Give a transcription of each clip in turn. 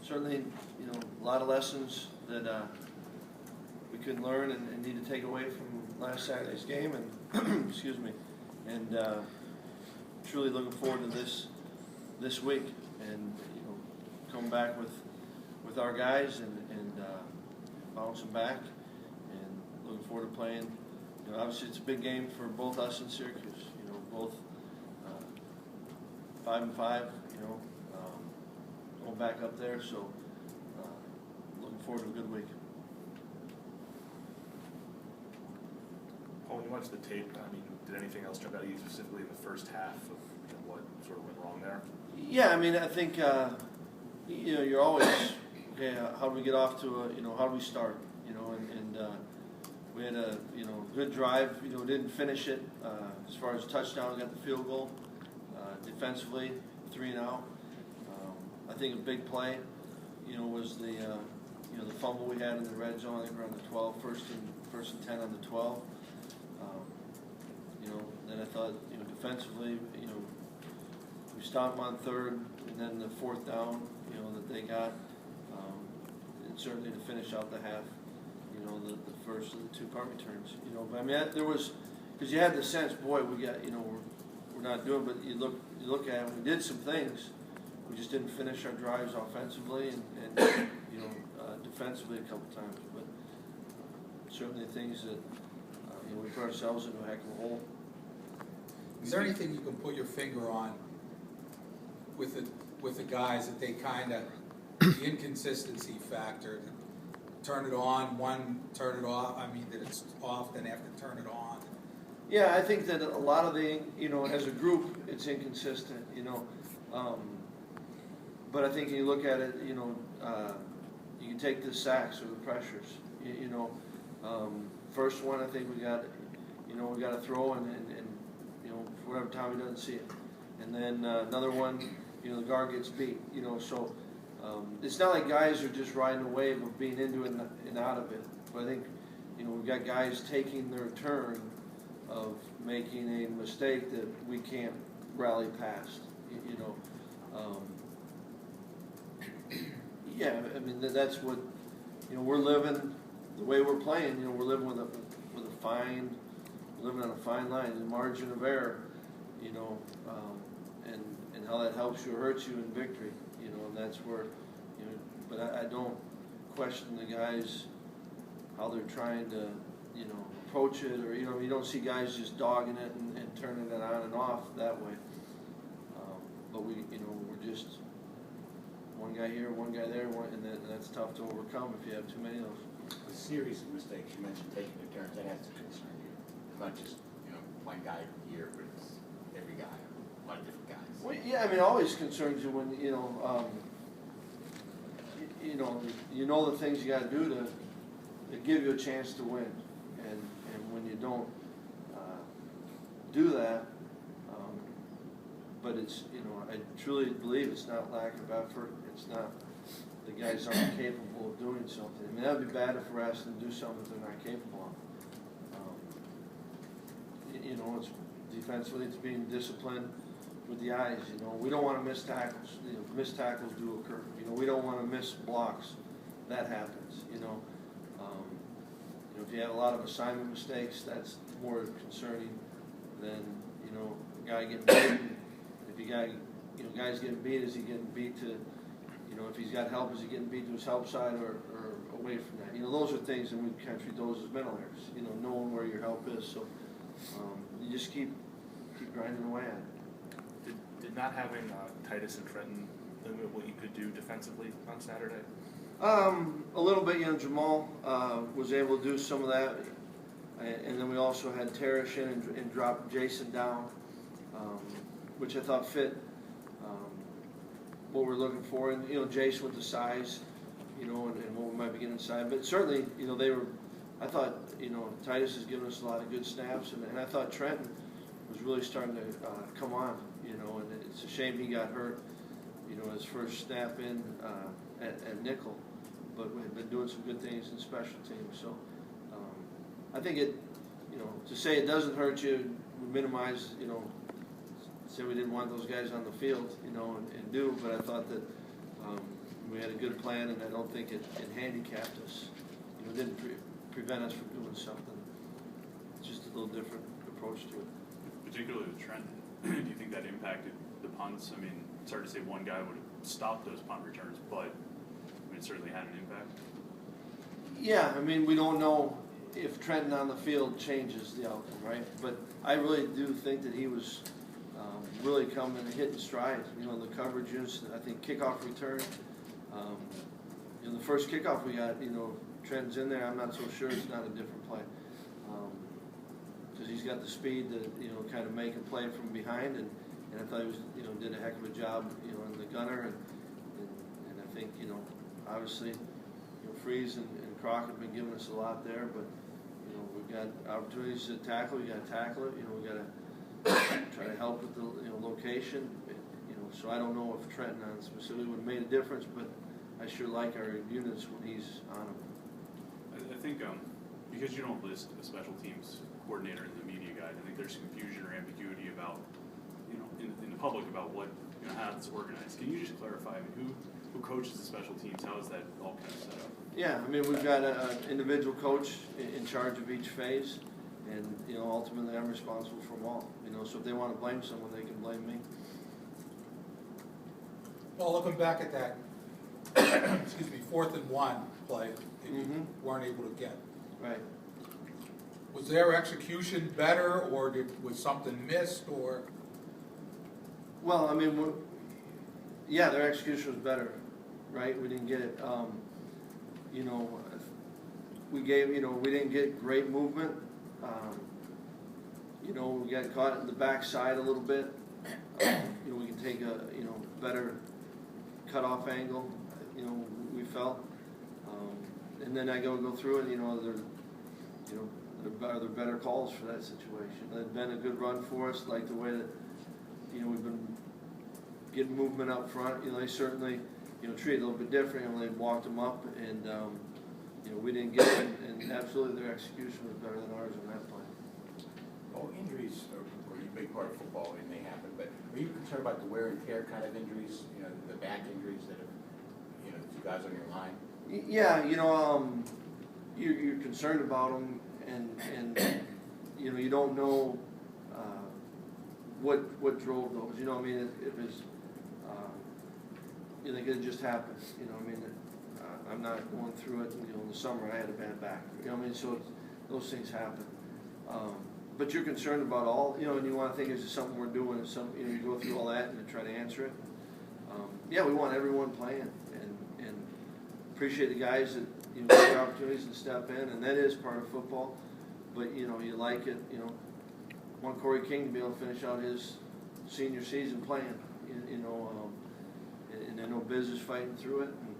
certainly, a lot of lessons that we could learn and need to take away from last Saturday's game, and excuse me, and truly looking forward to this week, and coming back with our guys and bouncing back, and looking forward to playing. Obviously it's a big game for both us and Syracuse. Both 5-5. Going back up there, so looking forward to a good week. When you watched the tape, did anything else jump out at you specifically in the first half of what sort of went wrong there? Yeah, I think you're always okay. How do we get off to how do we start? And we had a good drive. Didn't finish it as far as touchdown. Got the field goal. Defensively, 3-and-out. I think a big play, was the the fumble we had in the red zone. I think we're on the 12, first and 10 on the 12. Then I thought, defensively, we stopped them on third, and then the fourth down, that they got, and certainly to finish out the half, the first of the two punt returns. But there was, because you had the sense, boy, we got, we're not doing, but you look at it, we did some things. We just didn't finish our drives offensively and defensively a couple times. But certainly things that we put ourselves into a heck of a hole. Is there anything you can put your finger on with the guys that they kind of the inconsistency factor? Turn it on, one turn it off. That it's off, then have to turn it on. Yeah, I think that a lot of the as a group, it's inconsistent. But I think you look at it, you can take the sacks or the pressures. First one, I think we got to throw and for whatever time he doesn't see it, and then another one, the guard gets beat. So it's not like guys are just riding a wave of being into it and out of it. But I think we've got guys taking their turn of making a mistake that we can't rally past. Yeah, that's what we're living. The way we're playing, we're living with living on a fine line, the margin of error, and how that helps you or hurts you in victory, and that's where, but I don't question the guys how they're trying to, approach it, or you don't see guys just dogging it and turning it on and off that way. But we're just one guy here, one guy there, and that's tough to overcome if you have too many of those. A series of mistakes. You mentioned taking the turns. That has to concern you. It's not just one guy here, but it's every guy, a lot of different guys. Well, yeah, it always concerns you when the things you got to do to give you a chance to win, and when you don't do that, but it's I truly believe it's not lack of effort. It's not the guys aren't capable of doing something. That would be bad if we're asked them to do something they're not capable of. It's defensively, it's being disciplined with the eyes. We don't want to miss tackles. Missed tackles do occur. We don't want to miss blocks. That happens. If you have a lot of assignment mistakes, that's more concerning than a guy getting beaten. If guy's getting beat, is he getting beat to if he's got help, is he getting beat to his help side or away from that? Those are things, and we kind of treat those as mental errors. Knowing where your help is. So you just keep grinding away at it. Did not having Titus and Trenton limit what you could do defensively on Saturday? A little bit. Jamal was able to do some of that, and then we also had Tarish in and dropped Jason down, which I thought fit what we're looking for. And Jason with the size, and what we might be getting inside. But certainly, they were. I thought Titus has given us a lot of good snaps, and I thought Trenton was really starting to come on. And it's a shame he got hurt. His first snap in at nickel, but we've been doing some good things in special teams. So I think it, to say it doesn't hurt you, we minimize, say we didn't want those guys on the field, and do. But I thought that We had a good plan, and I don't think it handicapped us. You know, it didn't prevent us from doing something. It's just a little different approach to it. Particularly with Trent, do you think that impacted the punts? I mean, it's hard to say one guy would have stopped those punt returns, but I mean, it certainly had an impact. Yeah, I mean, we don't know if Trenton on the field changes the outcome, right? But I really do think that he was really coming and hitting stride. You know, the coverage units, I think kickoff return. You know, the first kickoff we got, you know, Trenton's in there. I'm not so sure it's not a different play. Because he's got the speed to, you know, kind of make a play from behind. And I thought he was, you know, did a heck of a job, you know, in the gunner. And I think, you know, obviously, you know, Freeze and Croc have been giving us a lot there, but you know, we've got opportunities to tackle. We got to tackle it. You know, we got to try to help with the, you know, location. You know, so I don't know if Trenton on specifically would have made a difference, but I sure like our units when he's on them. I think because you don't list a special teams coordinator in the media guide, I think there's confusion or ambiguity about, you know, in the public about what, you know, how it's organized. Can you just clarify, I mean, who coaches the special teams? How is that all kind of set up? Yeah, I mean, we've got an individual coach in charge of each phase, and you know, ultimately, I'm responsible for them all. You know, so if they want to blame someone, they can blame me. Well, looking back at that, excuse me, 4th and 1 play that you weren't able to get. Right. Was their execution better, or was something missed, or? Well, I mean, yeah, their execution was better, right? We didn't get it. You know, we didn't get great movement. You know, we got caught in the backside a little bit. You know, we can take a, you know, better cutoff angle, you know, we felt. And then I go through it, you know, there are better calls for that situation. It's been a good run for us, like the way that, you know, we've been getting movement up front. You know, they certainly, you know, treated a little bit different. You know, they walked them up, and you know, we didn't get it, and absolutely their execution was better than ours on that play. Well, injuries are a big part of football, and they happen. But are you concerned about the wear and tear kind of injuries? You know, the back injuries that have, you know, the 2 guys on your line. Yeah, you know, you're concerned about them, and you know, you don't know what drove those. You know, I mean, if it's you know, it just happens. You know, I mean, I'm not going through it. You know, in the summer I had a bad back. You know, what I mean, so those things happen. But you're concerned about all. You know, and you want to think, is this something we're doing? Is some, you know, you go through all that and you try to answer it. Yeah, we want everyone playing, and appreciate the guys that, you know, get the opportunities to step in, and that is part of football. But you know, you like it. You know, want Corey King to be able to finish out his senior season playing. You know, and I know Biz is fighting through it. And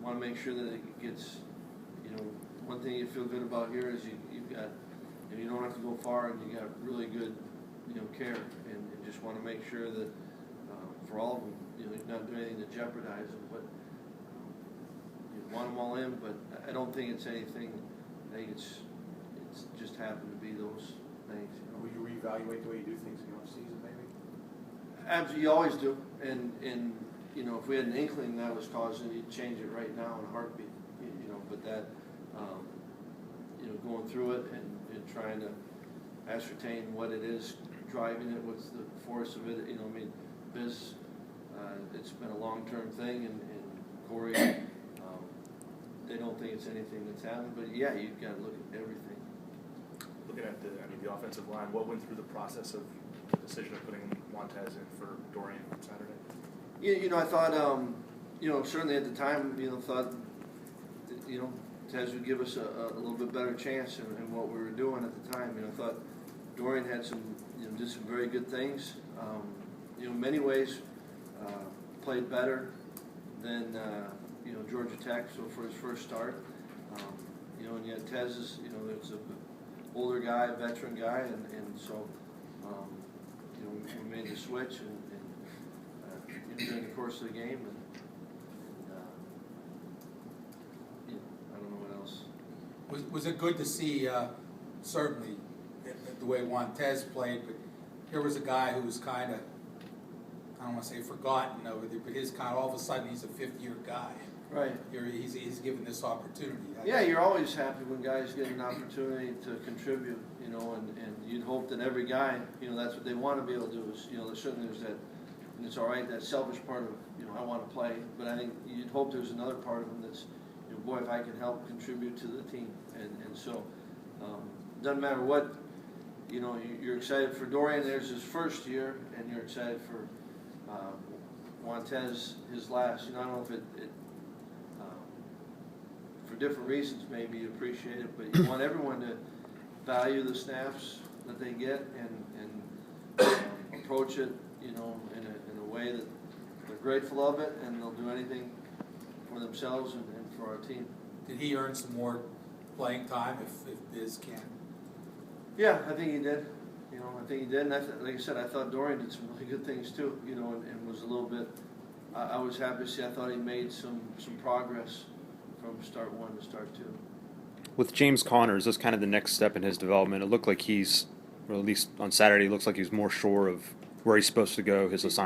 want to make sure that it gets. You know, one thing you feel good about here is you've got. And you don't have to go far, and you got really good, you know, care, and just want to make sure that for all of them, you know, you're not doing anything to jeopardize them, but you want them all in. But I don't think it's anything. I think it's just happened to be those things. You know. Will you reevaluate the way you do things in the off season, maybe? Absolutely, you always do, and you know, if we had an inkling that was causing it, you'd change it right now in a heartbeat. You know, but that you know, going through it and trying to ascertain what it is driving it, what's the force of it. You know, I mean, Biz, it's been a long-term thing, and Corey, they don't think it's anything that's happened, but yeah, you've got to look at everything. Looking at the offensive line, what went through the process of the decision of putting Montez in for Dorian on Saturday? You know, I thought, you know, certainly at the time, you know, thought, that, you know, Tez would give us a little bit better chance in what we were doing at the time. You know, I thought Dorian had some, you know, did some very good things. You know, in many ways, played better than, you know, Georgia Tech. So for his first start, you know, and yet Tez is, you know, it's an older guy, veteran guy, and so, you know, we made the switch and during the course of the game. And, Was it good to see, certainly, the way Montez played, but here was a guy who was kind of, I don't want to say forgotten over there, but his kind of, all of a sudden, he's a fifth-year guy. Right. He's given this opportunity. Yeah, you're always happy when guys get an opportunity to contribute, you know, and you'd hope that every guy, you know, that's what they want to be able to do is, you know, certainly there's that, and it's all right, that selfish part of, you know, I want to play, but I think you'd hope there's another part of them that's, you know, boy, if I can help contribute to the team, and so, doesn't matter what, you know, you're excited for Dorian, there's his first year, and you're excited for Montez, his last, you know, I don't know if it for different reasons maybe you appreciate it, but you want everyone to value the snaps that they get and approach it, you know, in a way that they're grateful of it and they'll do anything for themselves and for our team. Did he earn some more playing time if Biz can? Yeah, I think he did. You know, I think he did. And like I said, I thought Dorian did some really good things too, you know, and was a little bit, I was happy to see, I thought he made some progress from start one to start two. With James Conner, is this kind of the next step in his development? It looked like he's, or at least on Saturday, it looks like he's more sure of where he's supposed to go, his assignment.